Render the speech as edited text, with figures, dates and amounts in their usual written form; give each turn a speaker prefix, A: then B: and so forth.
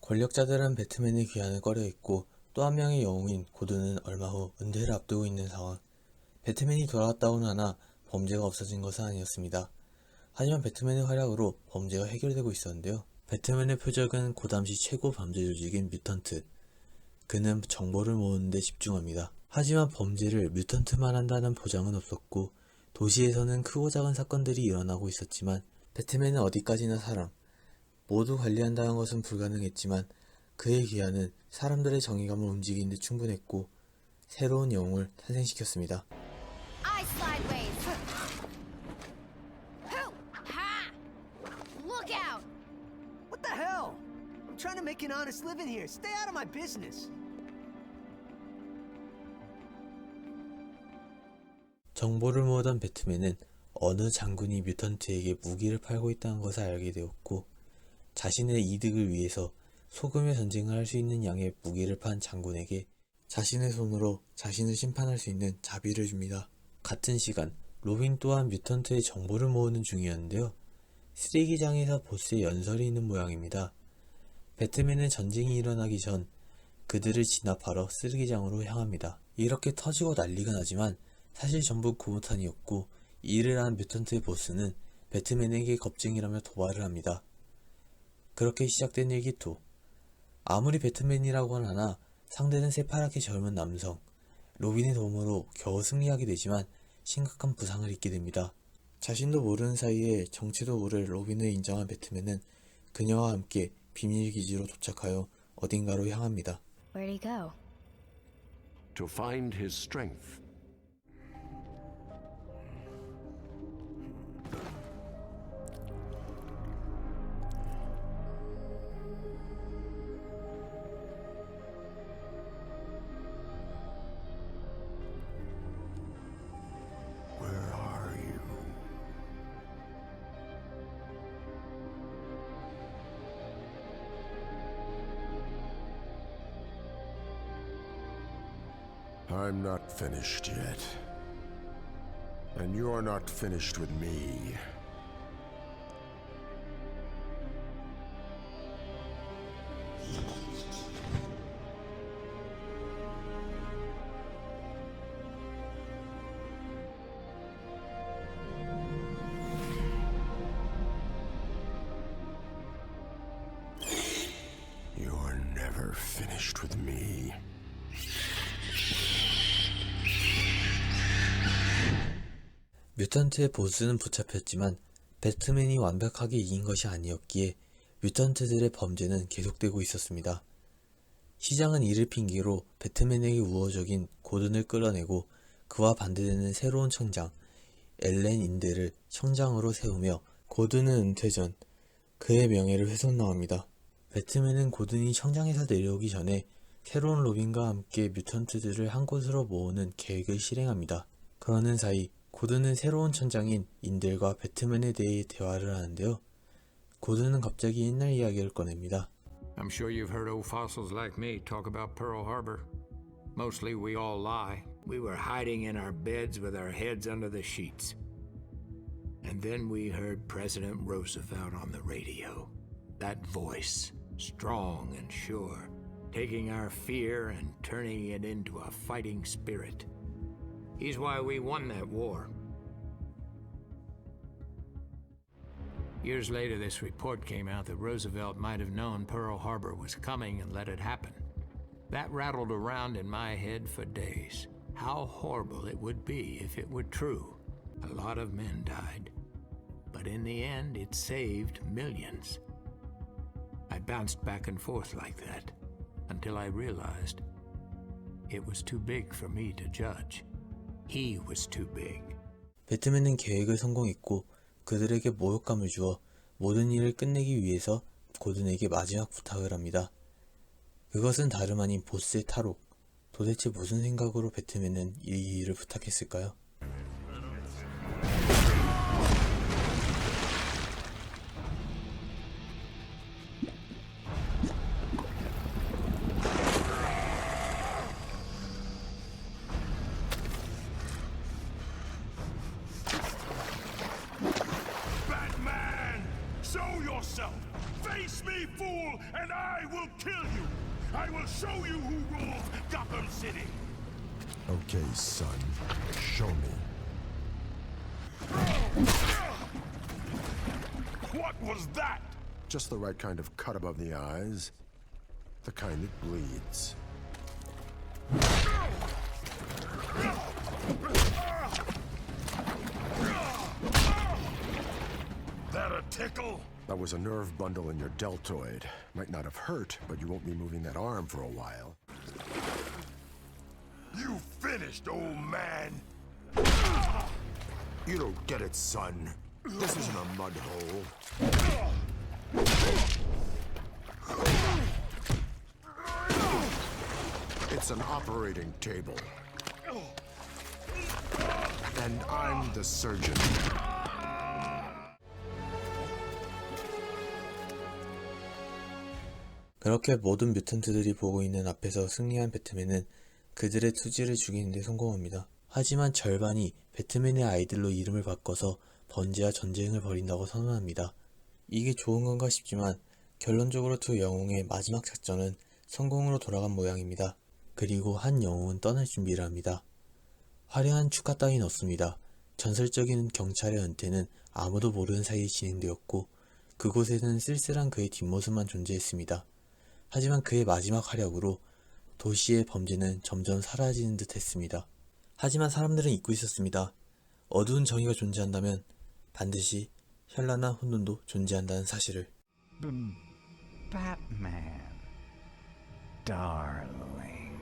A: 권력자들은 배트맨의 귀환을 꺼려했고 또 한 명의 영웅인 고든은 얼마 후 은퇴를 앞두고 있는 상황. 배트맨이 돌아왔다고는 하나 범죄가 없어진 것은 아니었습니다. 하지만 배트맨의 활약으로 범죄가 해결되고 있었는데요. 배트맨의 표적은 고 당시 최고 범죄 조직인 뮤턴트. 그는 정보를 모으는 데 집중합니다. 하지만 범죄를 뮤턴트만 한다는 보장은 없었고 도시에서는 크고 작은 사건들이 일어나고 있었지만 배트맨은 어디까지나 사람, 모두 관리한다는 것은 불가능했지만 그의 기한은 사람들의 정의감을 움직이는 데 충분했고 새로운 영웅을 탄생시켰습니다.
B: Eye sideways. Hoo! Ha! Look out!
C: What the hell? I'm trying to make an honest living here. Stay out of my business.
A: 정보를 모으던 배트맨은 어느 장군이 뮤턴트에게 무기를 팔고 있다는 것을 알게 되었고 자신의 이득을 위해서 소금의 전쟁을 할 수 있는 양의 무기를 판 장군에게 자신의 손으로 자신을 심판할 수 있는 자비를 줍니다. 같은 시간 로빈 또한 뮤턴트의 정보를 모으는 중이었는데요. 쓰레기장에서 보스의 연설이 있는 모양입니다. 배트맨은 전쟁이 일어나기 전 그들을 진압하러 쓰레기장으로 향합니다. 이렇게 터지고 난리가 나지만 사실 전부 구모탄이었고 이를 안 뮤턴트의 보스는 배트맨에게 겁쟁이라며 도발을 합니다. 그렇게 시작된 일기토. 아무리 배트맨이라고는 하나 상대는 새파랗게 젊은 남성. 로빈의 도움으로 겨우 승리하게 되지만 심각한 부상을 입게 됩니다. 자신도 모르는 사이에 정체도 모를 로빈을 인정한 배트맨은 그녀와 함께 비밀기지로 도착하여 어딘가로 향합니다.
B: Where'd he go?
D: To find his strength. Where are you? I'm not finished yet. And you're not finished with me. You're never finished with me.
A: 뮤턴트의 보스는 붙잡혔지만 배트맨이 완벽하게 이긴 것이 아니었기에 뮤턴트들의 범죄는 계속되고 있었습니다. 시장은 이를 핑계로 배트맨에게 우호적인 고든을 끌어내고 그와 반대되는 새로운 청장 엘렌 인데를 청장으로 세우며 고든은 은퇴 전 그의 명예를 훼손당합니다. 배트맨은 고든이 청장에서 내려오기 전에 새로운 로빈과 함께 뮤턴트들을 한 곳으로 모으는 계획을 실행합니다. 그러는 사이 고든은 새로운 천장인 인델과 배트맨에 대해 대화를 하는데요. 고든은 갑자기 옛날 이야기를 꺼냅니다.
E: I'm sure you've heard old fossils like me talk about Pearl Harbor. Mostly we all lie. We were hiding in our beds with our heads under the sheets. And then we heard President Roosevelt on the radio. That voice, strong and sure, taking our fear and turning it into a fighting spirit. He's why we won that war. Years later, this report came out that Roosevelt might have known Pearl Harbor was coming and let it happen. That rattled around in my head for days. How horrible it would be if it were true. A lot of men died. But in the end, it saved millions. I bounced back and forth like that until I realized it was too big for me to judge. He was too big.
A: 배트맨은 계획을 성공했고 그들에게 모욕감을 주어 모든 일을 끝내기 위해서 고든에게 마지막 부탁을 합니다. 그것은 다름 아닌 보스의 탈옥. 도대체 무슨 생각으로 배트맨은 이 일을 부탁했을까요?
F: Batman! Show yourself! Face me, fool, and I will kill you. I will show you who rules Gotham City.
D: Okay, son. Show me.
F: What was that?
D: Just the right kind of cut above the eyes. The kind that bleeds.
F: That a tickle?
D: That was a nerve bundle in your deltoid. Might not have hurt, but you won't be moving that arm for a while.
F: You finished, old man.
D: You don't get it, son. This isn't a mud hole. It's an operating table. And I'm the surgeon.
A: 그렇게 모든 뮤턴트들이 보고 있는 앞에서 승리한 배트맨은 그들의 투지를 죽이는 데 성공합니다. 하지만 절반이 배트맨의 아이들로 이름을 바꿔서 번지와 전쟁을 벌인다고 선언합니다. 이게 좋은 건가 싶지만 결론적으로 두 영웅의 마지막 작전은 성공으로 돌아간 모양입니다. 그리고 한 영웅은 떠날 준비를 합니다. 화려한 축하 따윈 없습니다. 전설적인 경찰의 은퇴는 아무도 모르는 사이에 진행되었고 그곳에는 쓸쓸한 그의 뒷모습만 존재했습니다. 하지만 그의 마지막 활약으로 도시의 범죄는 점점 사라지는 듯 했습니다. 하지만 사람들은 잊고 있었습니다. 어두운 정의가 존재한다면 반드시 현란한 혼돈도 존재한다는 사실을.
G: Batman, darling.